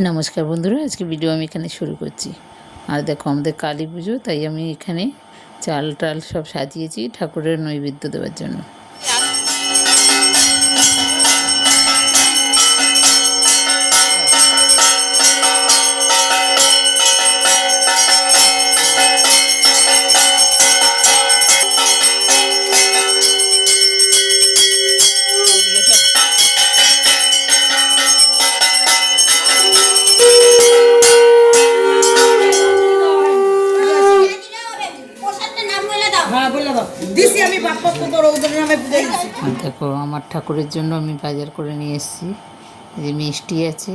নমস্কার বন্ধুরা, আজকে ভিডিও আমি এখানে শুরু করছি। আর দেখো আমাদের কালী পুজো, তাই আমি এখানে চাল টাল সব সাজিয়েছি ঠাকুরের নৈবেদ্য দেওয়ার জন্য। দেখো আমার ঠাকুরের জন্য আমি বাজার করে নিয়ে এসেছি। যে মিষ্টি আছে,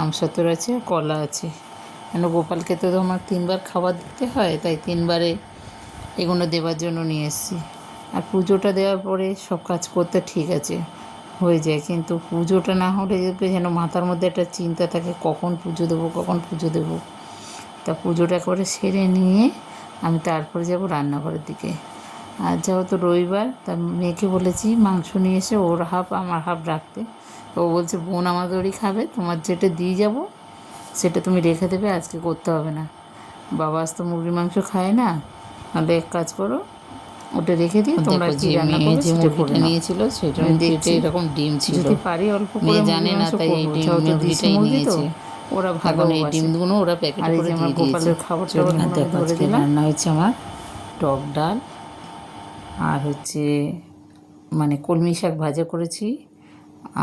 আমসত্তর আছে, কলা আছে। কেন গোপালকে তো আমার 3বার খাবার দিতে হয়, তাই 3বারে এগুলো দেওয়ার জন্য নিয়ে এসেছি। আর পুজোটা দেওয়ার পরে সব কাজ করতে ঠিক আছে, হয়ে যায়, কিন্তু পুজোটা না হলে যেন মাথার মধ্যে একটা চিন্তা থাকে কখন পুজো দেবো, কখন পুজো দেবো। তা পুজোটা করে সেরে নিয়ে আমি তারপরে যাব রান্নাঘরের দিকে। আর যেহেতু রবিবার, তা মেয়েকে বলেছি মাংস নিয়ে এসে ওর হাফ আমার হাফ রাখতে। তো ও বলছে বোন আমাদেরই খাবে, তোমার যেটা দিয়ে যাব সেটা তুমি রেখে দেবে, আজকে করতে হবে না। বাবা আজ তো মুরগির মাংস খায় না, তাহলে এক কাজ করো, ওটা রেখে দিই, তোমরা কি রান্না করবে সেটা করে নিয়েছিল। সেটা দেখতে এরকম ডিম ছিল, যদি পারি অল্প করে জানে না, তাই এই ডিম মুরগিটাই নিয়েছে। ওরা ভালো এই ডিমগুলো ওরা প্যাকেট করে দিয়ে দিয়েছে। দেখো আজকে রান্না হচ্ছে আমার টক ডাল, আর হচ্ছে মানে কলমি শাক ভাজা করেছি,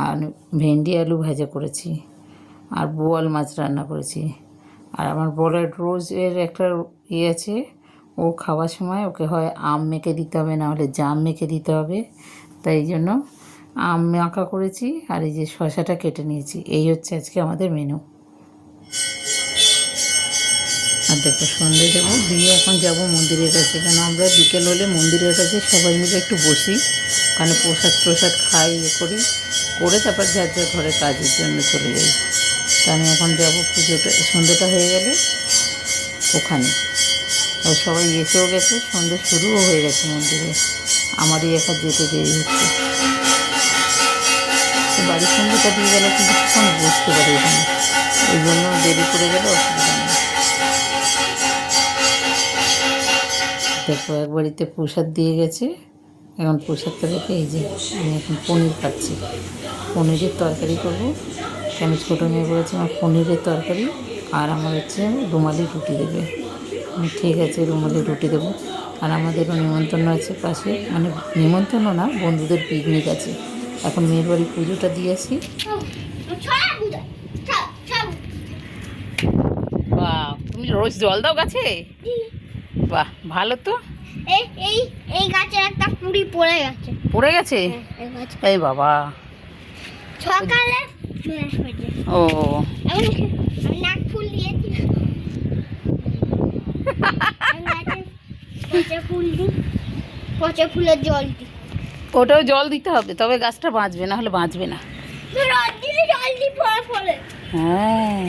আর ভেন্ডি আলু ভাজা করেছি, আর বোয়াল মাছ রান্না করেছি। আর আমার বলার রোজের একটা আছে, ও খাওয়ার সময় ওকে হয় আম মেখে দিতে হবে, না হলে জাম মেখে দিতে হবে। তাই এই জন্য আম মাখা করেছি, আর এই যে শসাটা কেটে নিয়েছি। এই হচ্ছে আজকে আমাদের মেনু। আর দেখো সন্ধে দেবো দিয়ে এখন যাব মন্দিরের কাছে, কেন আমরা বিকেল হলে মন্দিরের কাছে সবাই মিলে একটু বসি, ওখানে প্রসাদ খাই, করি, করে তারপর যার যার ঘরে কাজের জন্য চলে যাই। তা আমি এখন যাব পুজোটা, সন্ধ্যেটা হয়ে গেলে ওখানে। আর সবাই এসেও গেছে, সন্ধ্যে শুরুও হয়ে গেছে মন্দিরে, আমারই একা যেতে দেরি হচ্ছে। বাড়ির সন্ধ্যেটা দিয়ে গেলে কিছুক্ষণ বসতে পারি এখানে, ওই জন্য দেরি করে গেলে অসুবিধা নেই। দেখো এক বাড়িতে প্রসাদ দিয়ে গেছে, এখন প্রসাদটা রেখে এই যে আমি এখন পনির খাচ্ছি। পনিরের তরকারি করবো, কেন ছোটো মেয়ে বলেছে আমার পনিরের তরকারি, আর আমার হচ্ছে রুমালি রুটি দেবে। ঠিক আছে, রুমালি রুটি দেবো। আর আমাদেরও নিমন্ত্রণ আছে পাশে, মানে নিমন্ত্রণ না, বন্ধুদের পিকনিক আছে। এখন মেয়ের বাড়ি পুজোটা দিয়ে আসি। বাহ, তুমি রোজ জল দাও গাছে? বাহ, ভালো তো। এই গাছের একটা কুড়ি পড়ে গেছে। পড়ে গেছে? এই বাবা, সকালে ও আমি নাক ফুল দিয়েছি। পচা ফুল দিই, পচা ফুলের জল দিই। ওটাও জল দিতে হবে, তবে গাছটা বাঁচবে, না হলে বাঁচবে না। রোদ দিলে জল দিই ফলে। হ্যাঁ,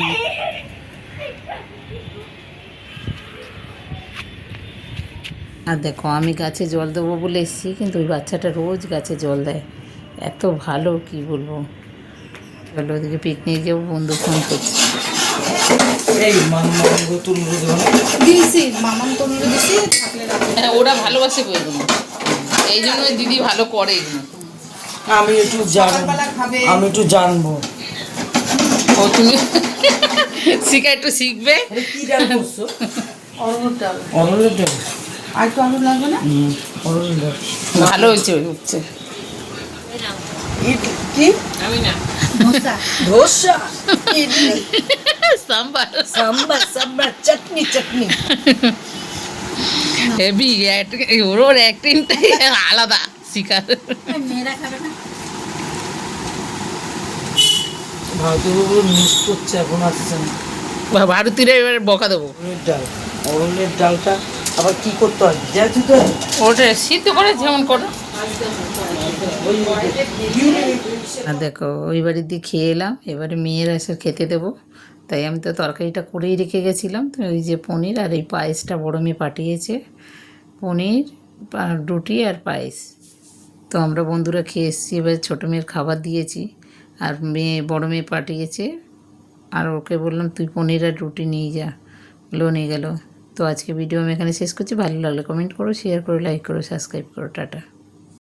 আর দেখো আমি গাছে জল দেবো বলে এসেছি, কিন্তু ওই বাচ্চাটা রোজ গাছে জল দেয়, এত ভালো কি বলবো। চলো ওদিকে পিকনিক যাবো, বন্ধু ফোন করছি। হ্যাঁ, ওরা ভালোবাসে গো এগুলো, এই জন্য দিদি ভালো করে এগুলো। আমি একটু জানবো। ও তুমি শিখা, একটু শিখবে। কি ডাল করছো? অরুণের ডাল। অরুণের ডাল আর একটু আলু লাগবে না? অরুণের ডাল ভালো হয়েছে, উঠছে। কি? আমি না, ধোসা, সাম্বার, সাম্বার, সাম্বার, চাটনি, চাটনি। হেভি, ওর অ্যাক্টিংটাই আলাদা, শিখার। মেয়েরা খাবে না। ভারতীয় মিস করছে, এখন আসছে না। ভারতীয়রা এবার বকা দেবো। অরুণের ডালটা আবার কি করতে হয়? ওটা সিদ্ধ করে যেমন করো। আর দেখো ওই বাড়ির দিয়ে খেয়ে এলাম, এবারে মেয়ের এসে খেতে দেবো। তাই আমি তো তরকারিটা করেই রেখে গেছিলাম, তো ওই যে পনির আর এই পায়েসটা বড় মেয়ে পাঠিয়েছে, পনির আর রুটি আর পায়েস। তো আমরা বন্ধুরা খেয়ে এসেছি, এবার ছোটো মেয়ের খাবার দিয়েছি, আর বড় মেয়ে পাঠিয়েছে আর ওকে বললাম তুই পনির আর রুটি নিয়ে যা, লো নিয়ে গেল। তো আজকে ভিডিও আমি এখানে শেষ করছি। ভালো লাগলে কমেন্ট করো, শেয়ার করো, লাইক করো, সাবস্ক্রাইব করো। টাটা।